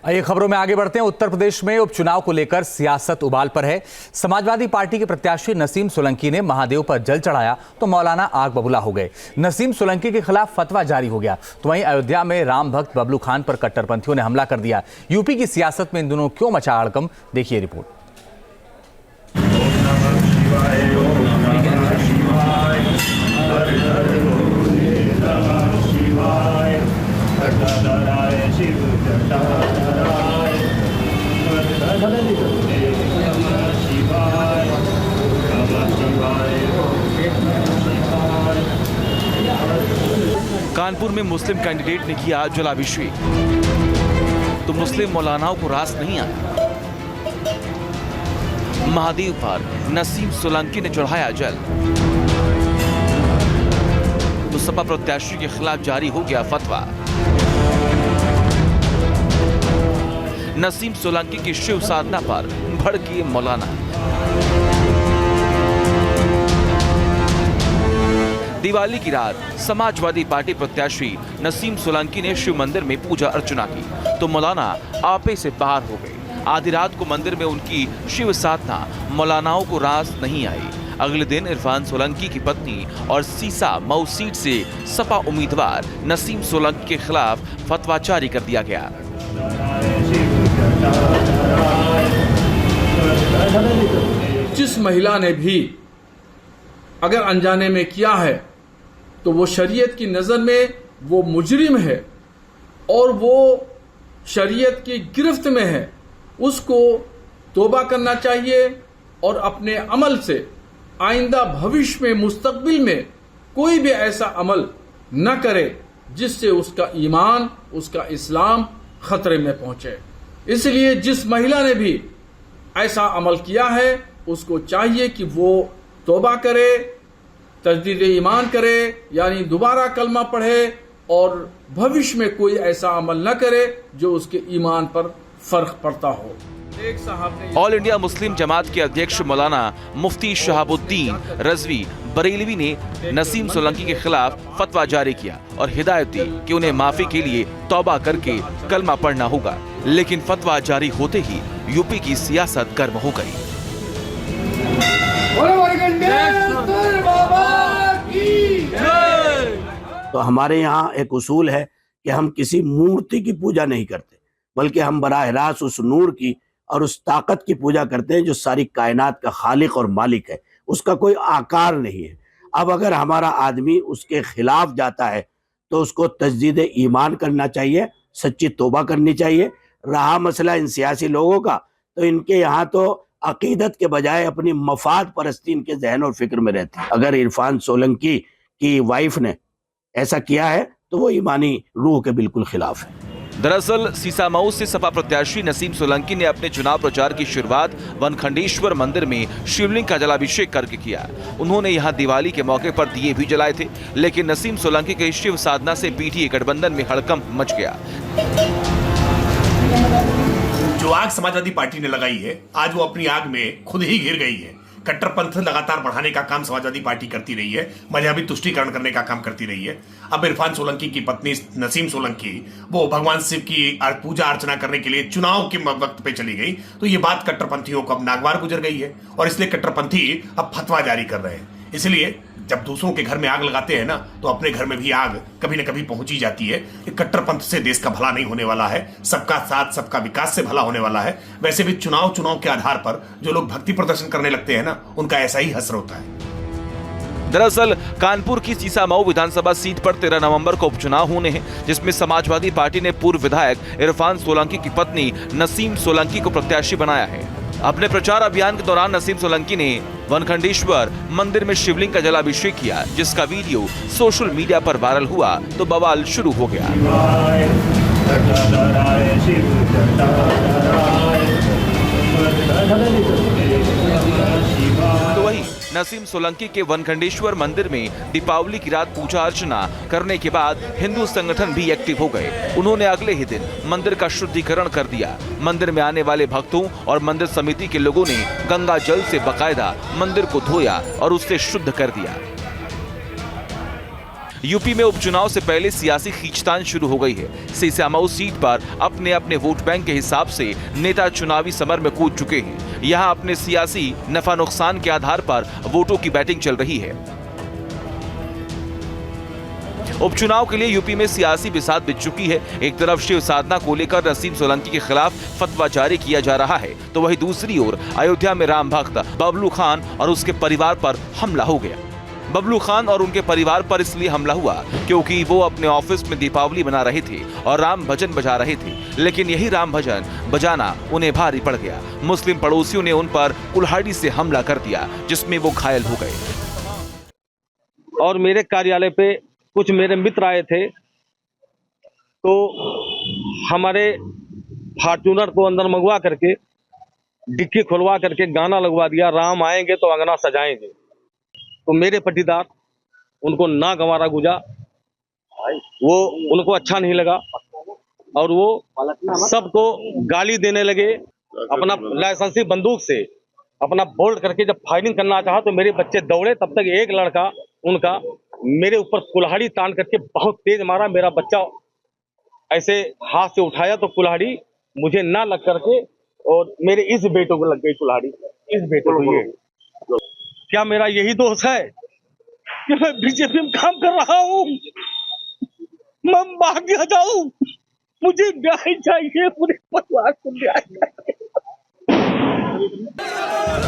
आइए खबरों में आगे बढ़ते हैं। उत्तर प्रदेश में उपचुनाव को लेकर सियासत उबाल पर है। समाजवादी पार्टी के प्रत्याशी नसीम सोलंकी ने महादेव पर जल चढ़ाया तो मौलाना आग बबूला हो गए। नसीम सोलंकी के खिलाफ फतवा जारी हो गया। तो वहीं अयोध्या में राम भक्त बबलू खान पर कट्टरपंथियों ने हमला कर दिया। यूपी की सियासत में इन दिनों क्यों मचा हड़कंप, देखिए रिपोर्ट। कानपुर में मुस्लिम कैंडिडेट ने किया जलाभिषेक तो मुस्लिम मौलानाओं को रास नहीं आया। महादेव पर नसीम सोलंकी ने चढ़ाया जल तो सपा प्रत्याशी के खिलाफ जारी हो गया फतवा। नसीम सोलंकी की शिव साधना पर भड़के मौलाना। दिवाली की रात समाजवादी पार्टी प्रत्याशी नसीम सोलंकी ने शिव मंदिर में पूजा अर्चना की तो मौलाना आपे से बाहर हो गए। आधी रात को मंदिर में उनकी शिव साधना मौलानाओं को रास नहीं आई। अगले दिन इरफान सोलंकी की पत्नी और सीसा मऊ सीट से सपा उम्मीदवार नसीम सोलंकी के खिलाफ फतवा जारी कर दिया गया। जिस महिला ने भी अगर अनजाने में किया है तो वो शरीयत की नजर में वो मुजरिम है और वो शरीयत की गिरफ्त में है। उसको तौबा करना चाहिए और अपने अमल से आइंदा भविष्य में मुस्तकबिल में कोई भी ऐसा अमल न करे जिससे उसका ईमान, उसका इस्लाम खतरे में पहुंचे। इसलिए जिस महिला ने भी ऐसा अमल किया है उसको चाहिए कि वो तौबा करे, तजदीद ईमान करे, यानी दोबारा कलमा पढ़े और भविष्य में कोई ऐसा अमल न करे जो उसके ईमान पर फर्क पड़ता हो। ऑल इंडिया मुस्लिम जमात के अध्यक्ष मौलाना मुफ्ती शहाबुद्दीन रजवी बरेलवी ने नसीम सोलंकी के खिलाफ फतवा जारी किया और हिदायत दी कि उन्हें माफी के लिए तौबा करके कलमा पढ़ना होगा। लेकिन फतवा जारी होते ही यूपी की सियासत गर्म हो गई। तो हमारे यहाँ एक उसूल है कि हम किसी मूर्ति की पूजा नहीं करते, बल्कि हम बराह रास्त उस नूर की और उस ताकत की पूजा करते हैं जो सारी कायनात का खालिक और मालिक है। उसका कोई आकार नहीं है। अब अगर हमारा आदमी उसके खिलाफ जाता है तो उसको तजदीद ईमान करना चाहिए, सच्ची तौबा करनी चाहिए। रहा मसला इन सियासी लोगों का, तो इनके यहाँ तो अकीदत के बजाय अपनी मफाद परस्ती इनके जहन और फिक्र में रहती है। अगर इरफान सोलंकी की वाइफ ने ऐसा किया है तो वो ईमानी रूह के बिल्कुल खिलाफ है। दरअसल सीसामऊ से सपा प्रत्याशी नसीम सोलंकी ने अपने चुनाव प्रचार की शुरुआत वनखंडेश्वर मंदिर में शिवलिंग का जलाभिषेक करके किया। उन्होंने यहां दिवाली के मौके पर दिए भी जलाए थे, लेकिन नसीम सोलंकी के शिव साधना से पीटीए गठबंधन में हड़कंप मच गया। जो आग समाजवादी पार्टी ने लगाई है, आज वो अपनी आग में खुद ही घिर गई है। कट्टरपंथ लगातार बढ़ाने का काम समाजवादी पार्टी करती रही है, मजहबी तुष्टीकरण करने का काम करती रही है। अब इरफान सोलंकी की पत्नी नसीम सोलंकी वो भगवान शिव की पूजा अर्चना करने के लिए चुनाव के वक्त पे चली गई, तो ये बात कट्टरपंथियों को अब नागवार गुजर गई है और इसलिए कट्टरपंथी अब फतवा जारी कर रहे हैं। इसलिए जब दूसरों के घर में आग लगाते हैं ना, तो अपने घर में भी आग कभी न कभी पहुंची जाती है। कट्टरपंथ से देश का भला नहीं होने वाला है, सबका साथ सबका विकास से भला होने वाला है। वैसे भी चुनाव के आधार पर जो लोग भक्ति प्रदर्शन करने लगते हैं ना, उनका ऐसा ही हश्र होता है। दरअसल कानपुर की सीसामऊ विधानसभा सीट पर 13 नवंबर को उपचुनाव होने हैं, जिसमें समाजवादी पार्टी ने पूर्व विधायक इरफान सोलंकी की पत्नी नसीम सोलंकी को प्रत्याशी बनाया है। अपने प्रचार अभियान के दौरान नसीम सोलंकी ने वनखंडेश्वर मंदिर में शिवलिंग का जलाभिषेक किया, जिसका वीडियो सोशल मीडिया पर वायरल हुआ तो बवाल शुरू हो गया। तो वहीं नसीम सोलंकी के वनखंडेश्वर मंदिर में दीपावली की रात पूजा अर्चना करने के बाद हिंदू संगठन भी एक्टिव हो गए। उन्होंने अगले ही दिन मंदिर का शुद्धिकरण कर दिया। मंदिर में आने वाले भक्तों और मंदिर समिति के लोगों ने गंगा जल से बकायदा मंदिर को धोया और उससे शुद्ध कर दिया। यूपी में उपचुनाव से पहले सियासी खींचतान शुरू हो गई है। सीसामऊ सीट पर अपने अपने वोट बैंक के हिसाब से नेता चुनावी समर में कूद चुके हैं। यहां अपने सियासी नफा नुकसान के आधार पर वोटों की बैटिंग चल रही है। उपचुनाव के लिए यूपी में सियासी बिसात बिछ चुकी है। एक तरफ शिव साधना को लेकर नसीम सोलंकी के खिलाफ फतवा जारी किया जा रहा है, तो वहीं दूसरी ओर अयोध्या में राम भक्त बबलू खान और उसके परिवार पर हमला हो गया। बबलू खान और उनके परिवार पर इसलिए हमला हुआ क्योंकि वो अपने ऑफिस में दीपावली मना रहे थे और राम भजन बजा रहे थे, लेकिन यही राम भजन बजाना उन्हें भारी पड़ गया। मुस्लिम पड़ोसियों ने उन पर कुल्हाड़ी से हमला कर दिया, जिसमें वो घायल हो गए। और मेरे कार्यालय पे कुछ मेरे मित्र आए थे, तो हमारे फॉर्च्यूनर को अंदर मंगवा करके डिक्की खुलवा करके गाना लगवा दिया, राम आएंगे तो अंगना सजाएंगे। तो मेरे पटीदार उनको ना गंवारा गुजा, वो उनको अच्छा नहीं लगा और वो सबको गाली देने लगे। अपना लाइसेंसी बंदूक से अपना बोल्ट करके जब फायरिंग करना चाहा तो मेरे बच्चे दौड़े, तब तक एक लड़का उनका मेरे ऊपर कुल्हाड़ी तान करके बहुत तेज मारा। मेरा बच्चा ऐसे हाथ से उठाया तो कुल्हाड़ी मुझे ना लग करके और मेरे इस बेटे को लग गई कुल्हाड़ी। इस बेटे को ये क्या मेरा यही दोष है कि मैं बीजेपी में काम कर रहा हूँ? मैं भाग जाऊं, मुझे न्याय चाहिए, पूरे परिवार को न्याय चाहिए।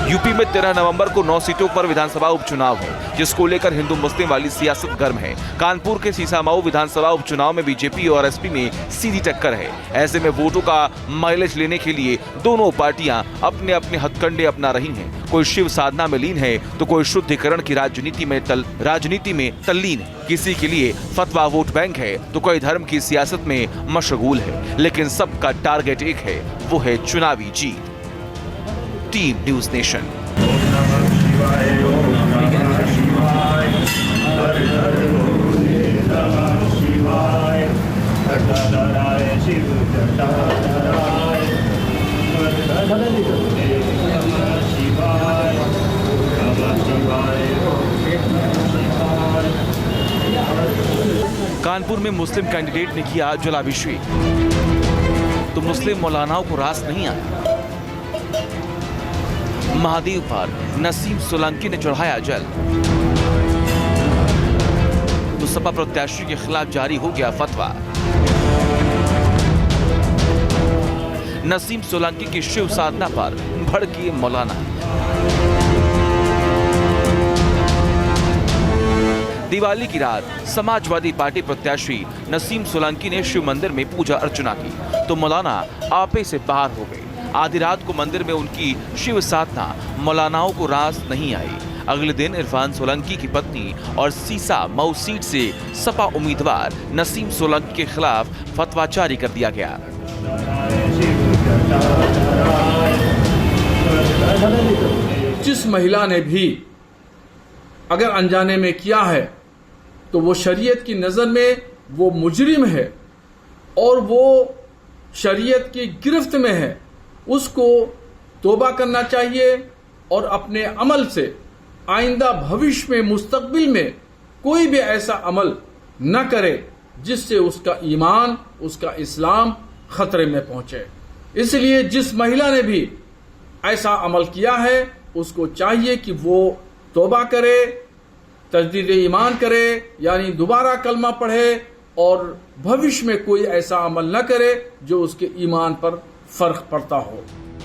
यूपी में 13 नवंबर को 9 सीटों पर विधानसभा उपचुनाव है, जिसको लेकर हिंदू मुस्लिम वाली सियासत गर्म है। कानपुर के सीसामऊ विधानसभा उपचुनाव में बीजेपी और एसपी में सीधी टक्कर है। ऐसे में वोटों का माइलेज लेने के लिए दोनों पार्टियां अपने अपने हथकंडे अपना रही हैं। कोई शिव साधना में लीन है तो कोई शुद्धिकरण की राजनीति में तल्लीन है। किसी के लिए फतवा वोट बैंक है तो कोई धर्म की सियासत में मशगूल है, लेकिन सबका टारगेट एक है, वो है चुनावी जीत। Team news nation. कानपुर में मुस्लिम कैंडिडेट ने किया जलाभिषेक, तो मुस्लिम मौलानाओं को रास नहीं आया। महादेव पर नसीम सोलंकी ने चढ़ाया जल, तो सपा प्रत्याशी के खिलाफ जारी हो गया फतवा। नसीम सोलंकी की शिव साधना पर भड़के मौलाना। दिवाली की रात समाजवादी पार्टी प्रत्याशी नसीम सोलंकी ने शिव मंदिर में पूजा अर्चना की, तो मौलाना आपे से बाहर हो गए। आधी रात को मंदिर में उनकी शिव साधना मौलानाओं को रास नहीं आई। अगले दिन इरफान सोलंकी की पत्नी और सीसामऊ सीट से सपा उम्मीदवार नसीम सोलंकी के खिलाफ फतवा जारी कर दिया गया। जिस महिला ने भी अगर अनजाने में किया है तो वो शरीयत की नजर में वो मुजरिम है और वो शरीयत की गिरफ्त में है। उसको तौबा करना चाहिए और अपने अमल से आइंदा भविष्य में मुस्तकबिल में कोई भी ऐसा अमल न करे जिससे उसका ईमान, उसका इस्लाम खतरे में पहुंचे। इसलिए जिस महिला ने भी ऐसा अमल किया है उसको चाहिए कि वो तौबा करे, तजदीद ईमान करे, यानी दोबारा कलमा पढ़े और भविष्य में कोई ऐसा अमल न करे जो उसके ईमान पर फर्क पड़ता हो।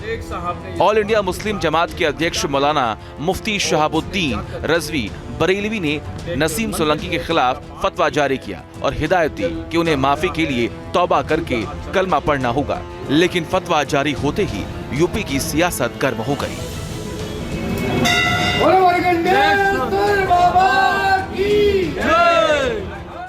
एक साहब ने ऑल इंडिया मुस्लिम जमात के अध्यक्ष मौलाना मुफ्ती शहाबुद्दीन रजवी बरेलवी ने नसीम सोलंकी के खिलाफ फतवा जारी किया और हिदायत दी कि उन्हें माफी के लिए तौबा करके कलमा पढ़ना होगा। लेकिन फतवा जारी होते ही यूपी की सियासत गर्म हो गई।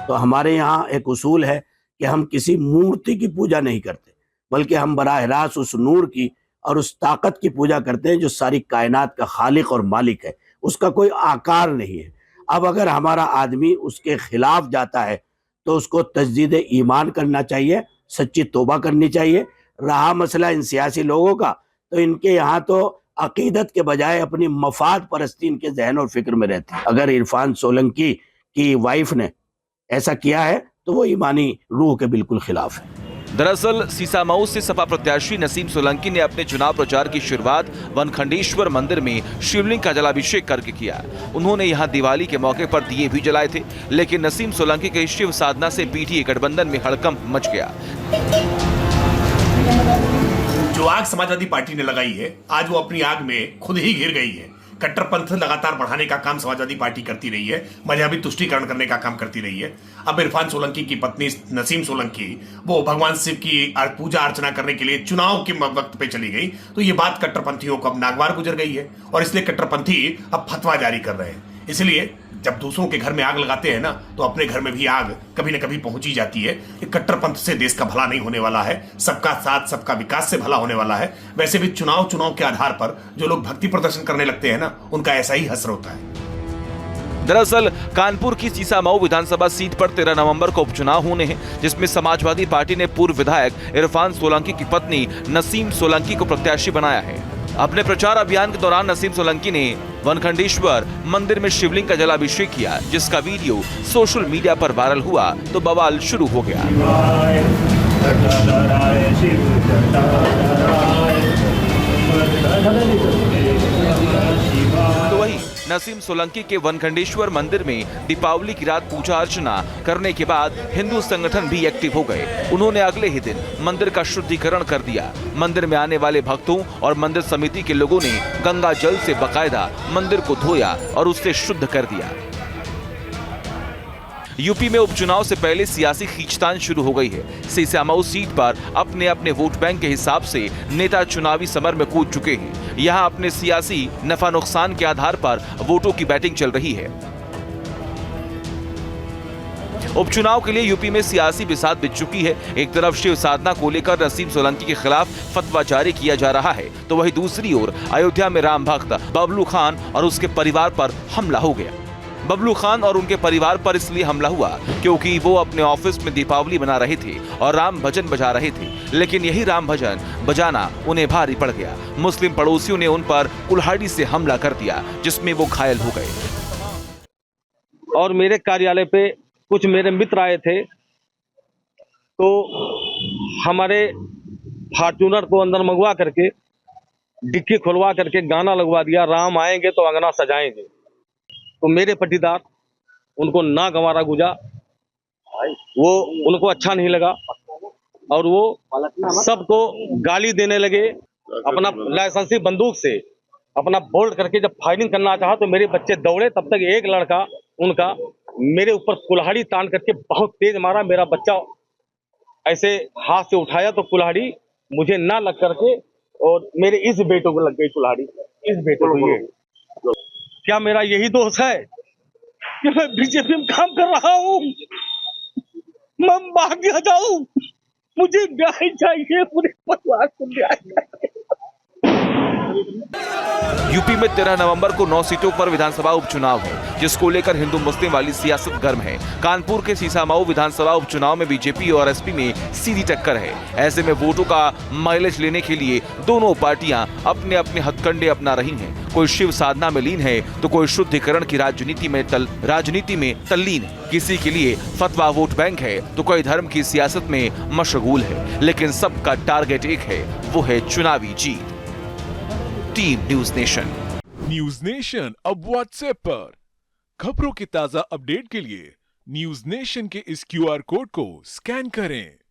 तो हमारे यहाँ एक उसूल है कि हम किसी मूर्ति की पूजा नहीं करते, बल्कि हम बराह रास्त उस नूर की और उस ताकत की पूजा करते हैं जो सारी कायनात का खालिक और मालिक है। उसका कोई आकार नहीं है। अब अगर हमारा आदमी उसके खिलाफ जाता है तो उसको तजदीद ईमान करना चाहिए, सच्ची तौबा करनी चाहिए। रहा मसला इन सियासी लोगों का, तो इनके यहाँ तो अकीदत के बजाय अपनी मफाद परस्ती इनके जहन और फिक्र में रहती है। अगर इरफान सोलंकी की वाइफ ने ऐसा किया है तो वो ईमानी रूह के बिल्कुल खिलाफ है। दरअसल सीसामऊ से सपा प्रत्याशी नसीम सोलंकी ने अपने चुनाव प्रचार की शुरुआत वनखंडेश्वर मंदिर में शिवलिंग का जलाभिषेक करके किया। उन्होंने यहां दिवाली के मौके पर दिए भी जलाए थे, लेकिन नसीम सोलंकी के शिव साधना से पीटीए गठबंधन में हड़कंप मच गया। जो आग समाजवादी पार्टी ने लगाई है, आज वो अपनी आग में खुद ही घिर गई है। कट्टरपंथ लगातार बढ़ाने का काम समाजवादी पार्टी करती रही है, मजहबी तुष्टीकरण करने का काम करती रही है। अब इरफान सोलंकी की पत्नी नसीम सोलंकी वो भगवान शिव की पूजा अर्चना करने के लिए चुनाव के वक्त पे चली गई, तो ये बात कट्टरपंथियों को अब नागवार गुजर गई है और इसलिए कट्टरपंथी अब फतवा जारी कर रहे हैं। इसलिए जब दूसरों के घर में आग लगाते हैं ना, तो अपने घर में भी आग कभी न कभी पहुंच ही जाती है। ये कट्टरपंथ से देश का भला नहीं होने वाला है, सबका साथ सबका विकास से भला होने वाला है। वैसे भी चुनाव के आधार पर जो लोग भक्ति प्रदर्शन करने लगते हैं ना, उनका ऐसा ही हश्र होता है। दरअसल कानपुर की सीसामऊ विधानसभा सीट पर 13 नवंबर को उपचुनाव होने हैं, जिसमें समाजवादी पार्टी ने पूर्व विधायक इरफान सोलंकी की पत्नी नसीम सोलंकी को प्रत्याशी बनाया है। अपने प्रचार अभियान के दौरान नसीम सोलंकी ने वनखंडेश्वर मंदिर में शिवलिंग का जलाभिषेक किया, जिसका वीडियो सोशल मीडिया पर वायरल हुआ तो बवाल शुरू हो गया। तो वही नसीम सोलंकी के वनखंडेश्वर मंदिर में दीपावली की रात पूजा अर्चना करने के बाद हिंदू संगठन भी एक्टिव हो गए। उन्होंने अगले ही दिन मंदिर का शुद्धिकरण कर दिया। मंदिर में आने वाले भक्तों और मंदिर समिति के लोगों ने गंगा जल से बकायदा मंदिर को धोया और उससे शुद्ध कर दिया। यूपी में उपचुनाव से पहले सियासी खींचतान शुरू हो गई है। सीसामऊ सीट पर अपने अपने वोट बैंक के हिसाब से नेता चुनावी समर में कूद चुके हैं। यहां अपने सियासी नफा नुकसान के आधार पर वोटों की बैटिंग चल रही है। उपचुनाव के लिए यूपी में सियासी बिसात बिछ चुकी है। एक तरफ शिव साधना को लेकर नसीम सोलंकी के खिलाफ फतवा जारी किया जा रहा है, तो वहीं दूसरी ओर अयोध्या में राम भक्त बबलू खान और उसके परिवार पर हमला हो गया। बबलू खान और उनके परिवार पर इसलिए हमला हुआ क्योंकि वो अपने ऑफिस में दीपावली मना रहे थे और राम भजन बजा रहे थे, लेकिन यही राम भजन बजाना उन्हें भारी पड़ गया। मुस्लिम पड़ोसियों ने उन पर कुल्हाड़ी से हमला कर दिया, जिसमें वो घायल हो गए। और मेरे कार्यालय पे कुछ मेरे मित्र आए थे, तो हमारे फॉर्च्यूनर को अंदर मंगवा करके डिक्की खुलवा करके गाना लगवा दिया, राम आएंगे तो अंगना सजाएंगे। तो मेरे पटीदार उनको ना गंवारा गुजा, वो उनको अच्छा नहीं लगा और वो सबको गाली देने लगे। अपना लाइसेंसी बंदूक से अपना बोल्ट करके जब फायरिंग करना चाहा तो मेरे बच्चे दौड़े, तब तक एक लड़का उनका मेरे ऊपर कुल्हाड़ी तान करके बहुत तेज मारा। मेरा बच्चा ऐसे हाथ से उठाया तो कुल्हाड़ी मुझे ना लग करके और मेरे इस बेटों को लग गई कुल्हाड़ी, इस बेटों को। ये क्या मेरा यही दोष है कि मैं बीजेपी में काम कर रहा हूँ? मैं भाग जाऊं, मुझे न्याय चाहिए, पूरे परिवार को न्याय चाहिए। यूपी में 13 नवंबर को 9 सीटों पर विधानसभा उपचुनाव है, जिसको लेकर हिंदू मुस्लिम वाली सियासत गर्म है। कानपुर के सीसामऊ विधानसभा उपचुनाव में बीजेपी और एसपी में सीधी टक्कर है। ऐसे में वोटों का माइलेज लेने के लिए दोनों पार्टियां अपने अपने हथकंडे अपना रही हैं। कोई शिव साधना में लीन है तो कोई शुद्धिकरण की राजनीति में तल्लीन है। किसी के लिए फतवा वोट बैंक है तो कोई धर्म की सियासत में मशगूल है, लेकिन सबका टारगेट एक है, वो है चुनावी जीत। Team news nation. News nation अब व्हाट्सएप पर खबरों की ताजा अपडेट के लिए न्यूज नेशन के इस QR कोड को स्कैन करें।